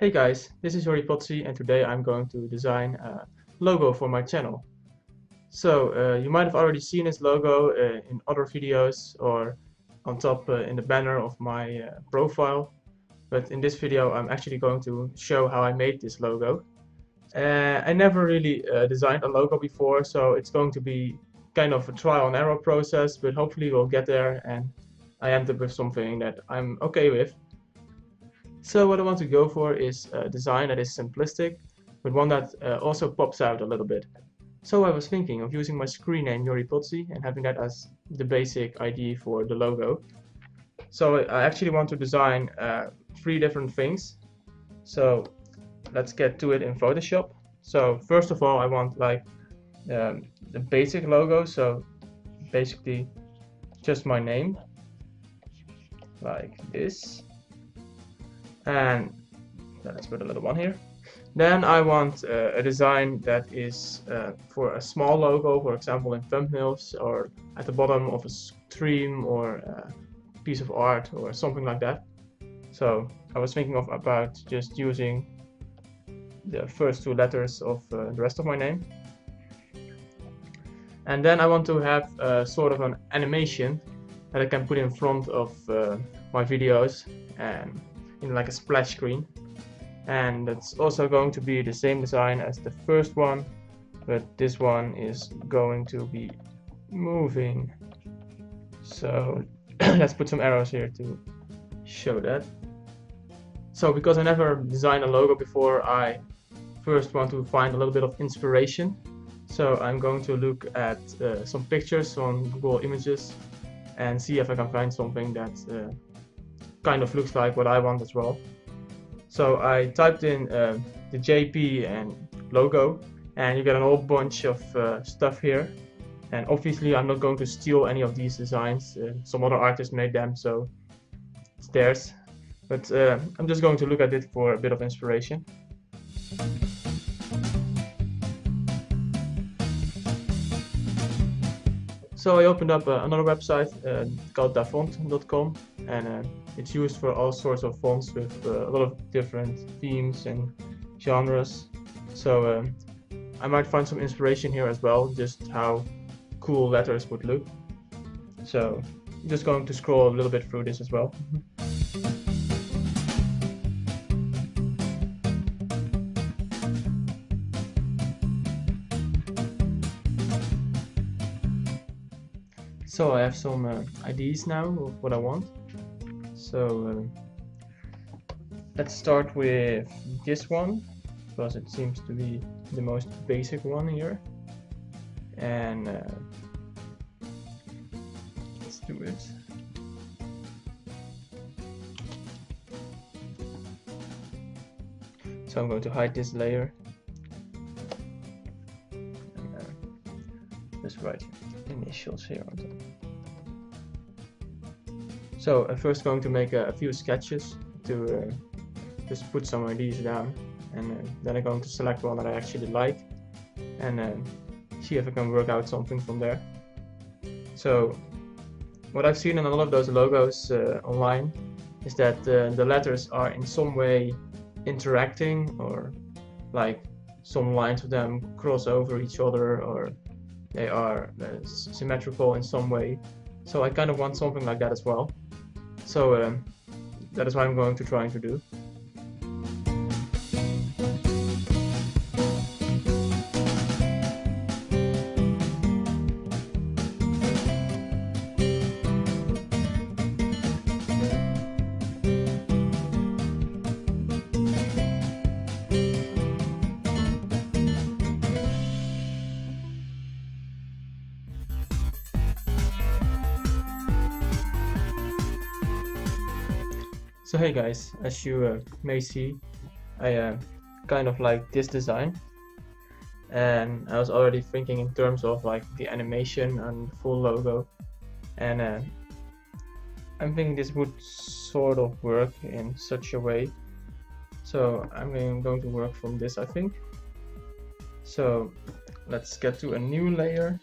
Hey guys, this is Jorry and today I'm going to design a logo for my channel. So you might have already seen this logo in other videos or on top in the banner of my profile. But in this video I'm actually going to show how I made this logo. I never really designed a logo before, so it's going to be kind of a trial and error process, but hopefully we'll get there and I end up with something that I'm okay with. So what I want to go for is a design that is simplistic, but one that also pops out a little bit. So I was thinking of using my screen name Jorry and having that as the basic ID for the logo. So I actually want to design 3 different things. So let's get to it in Photoshop. So first of all I want like the basic logo, so basically just my name, like this. And let's put a little one here. Then I want a design that is for a small logo, for example in thumbnails or at the bottom of a stream or a piece of art or something like that. So I was thinking about just using the first 2 letters of the rest of my name. And then I want to have sort of an animation that I can put in front of my videos and in like a splash screen, and that's also going to be the same design as the first one, but this one is going to be moving. So let's put some arrows here to show that. So because I never designed a logo before, I first want to find a little bit of inspiration. So I'm going to look at some pictures on Google Images and see if I can find something that kind of looks like what I want as well. So I typed in the JP and logo, and you get a whole bunch of stuff here. And obviously I'm not going to steal any of these designs. Some other artists made them, so it's theirs. But I'm just going to look at it for a bit of inspiration. So I opened up another website called Dafont.com, and it's used for all sorts of fonts with a lot of different themes and genres. So I might find some inspiration here as well, just how cool letters would look. So I'm just going to scroll a little bit through this as well. So I have some ideas now of what I want. So let's start with this one, because it seems to be the most basic one here. And let's do it. So I'm going to hide this layer. And just write initials here on top. So I'm first going to make a few sketches to just put some ideas down, and then I'm going to select one that I actually like and see if I can work out something from there. So what I've seen in a lot of those logos online is that the letters are in some way interacting, or like some lines of them cross over each other, or they are symmetrical in some way. So I kind of want something like that as well. So that is what I'm going to try to do. So hey guys, as you may see, I kind of like this design, and I was already thinking in terms of like the animation and the full logo, and I'm thinking this would sort of work in such a way. So I'm going to work from this, I think. So let's get to a new layer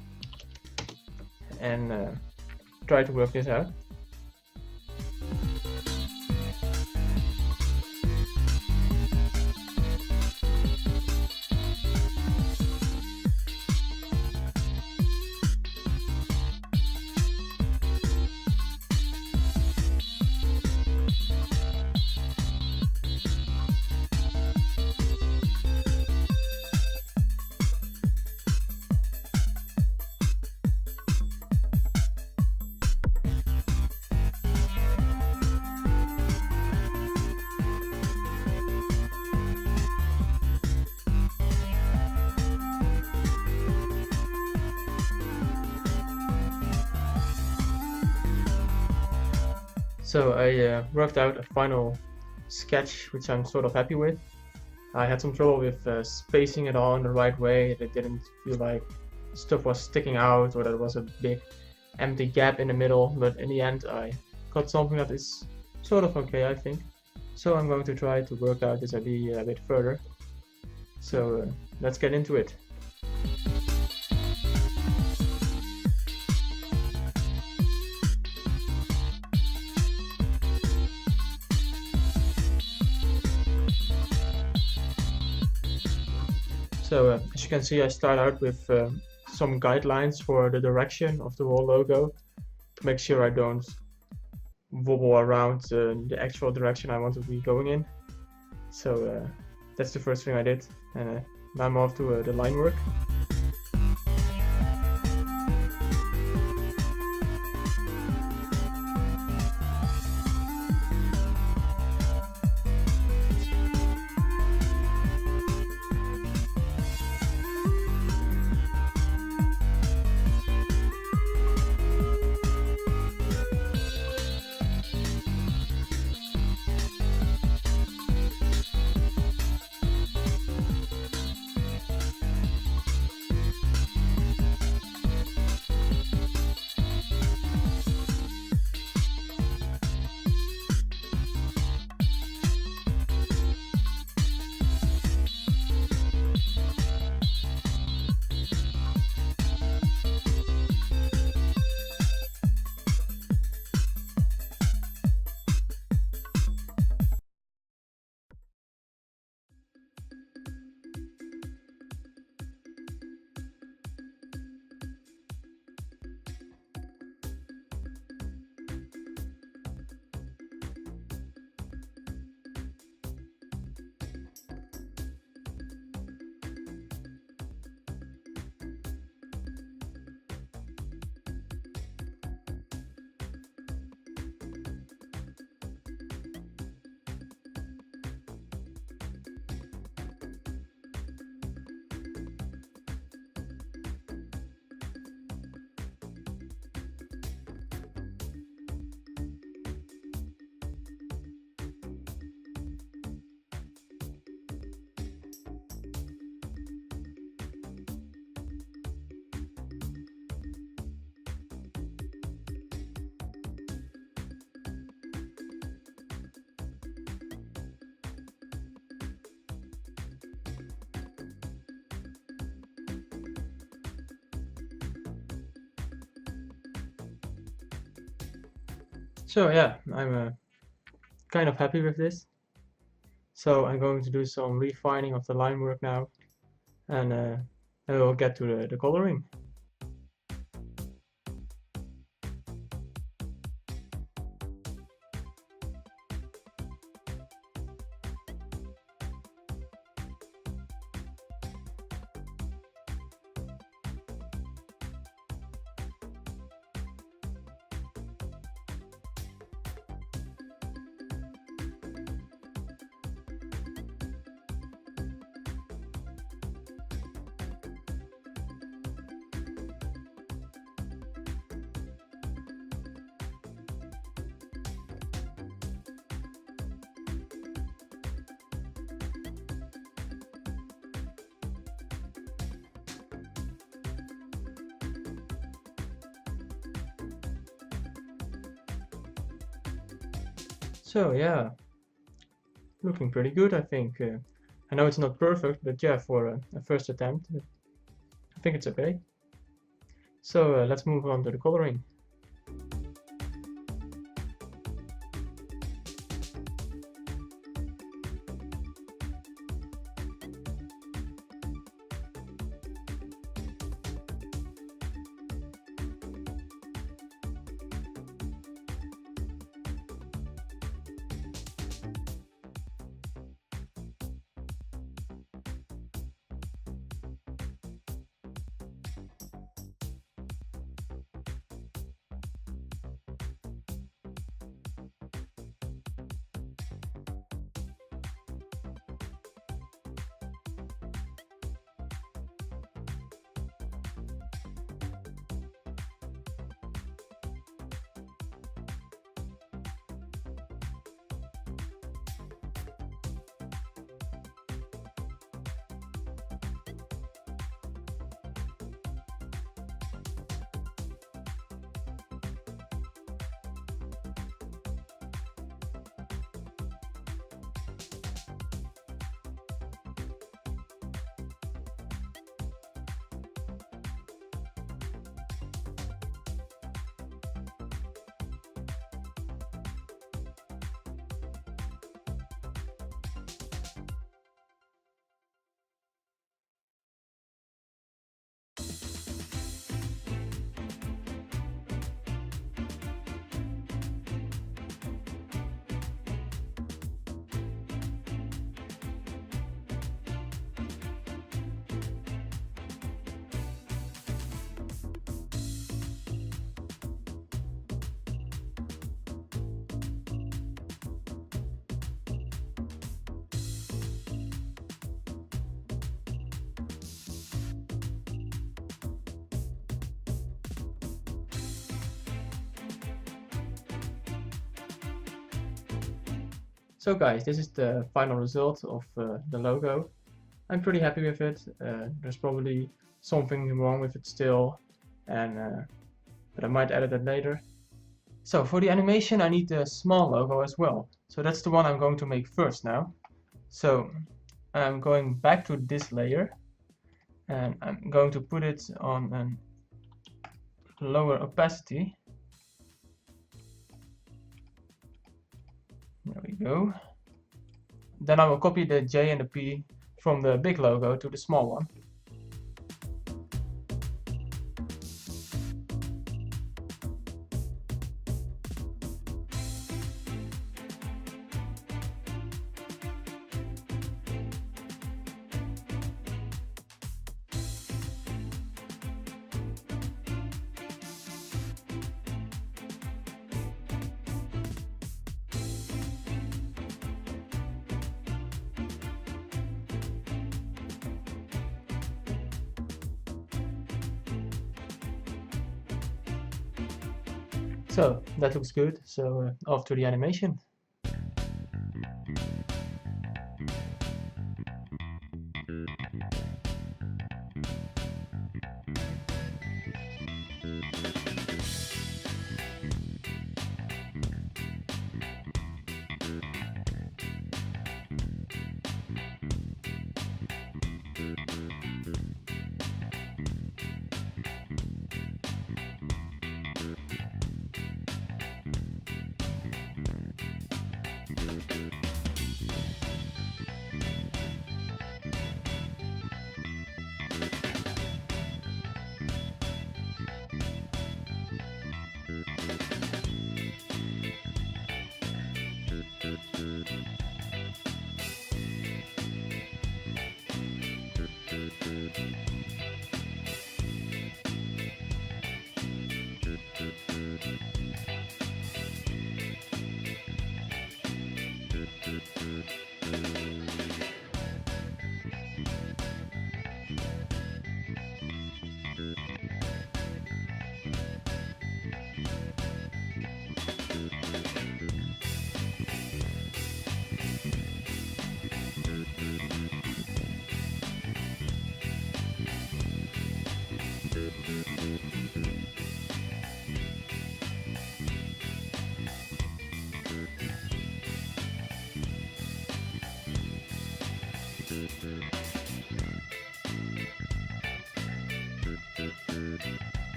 and try to work this out. So I worked out a final sketch which I'm sort of happy with. I had some trouble with spacing it all in the right way. It didn't feel like stuff was sticking out or there was a big empty gap in the middle, but in the end I got something that is sort of okay, I think. So I'm going to try to work out this idea a bit further. So let's get into it. So as you can see, I start out with some guidelines for the direction of the whole logo to make sure I don't wobble around the actual direction I want to be going in. So that's the first thing I did, and now I'm off to the line work. So yeah, I'm kind of happy with this. So I'm going to do some refining of the line work now, and then we'll get to the coloring. So yeah, looking pretty good, I think. I know it's not perfect, but yeah, for a first attempt, I think it's okay. So let's move on to the coloring. So guys, this is the final result of the logo. I'm pretty happy with it. There's probably something wrong with it still, but I might edit it later. So for the animation I need a small logo as well. So that's the one I'm going to make first now. So I'm going back to this layer and I'm going to put it on a lower opacity. There we go. Then I will copy the J and the P from the big logo to the small one. So that looks good. So off to the animation.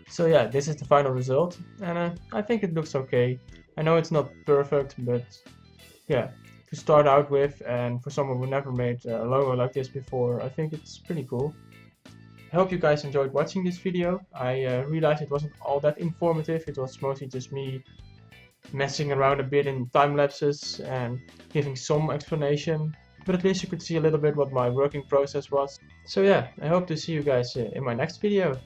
So yeah, this is the final result, and I think it looks okay. I know it's not perfect, but yeah, to start out with, and for someone who never made a logo like this before, I think it's pretty cool. I hope you guys enjoyed watching this video. I realized it wasn't all that informative. It was mostly just me messing around a bit in time lapses and giving some explanation, but at least you could see a little bit what my working process was. So yeah, I hope to see you guys in my next video.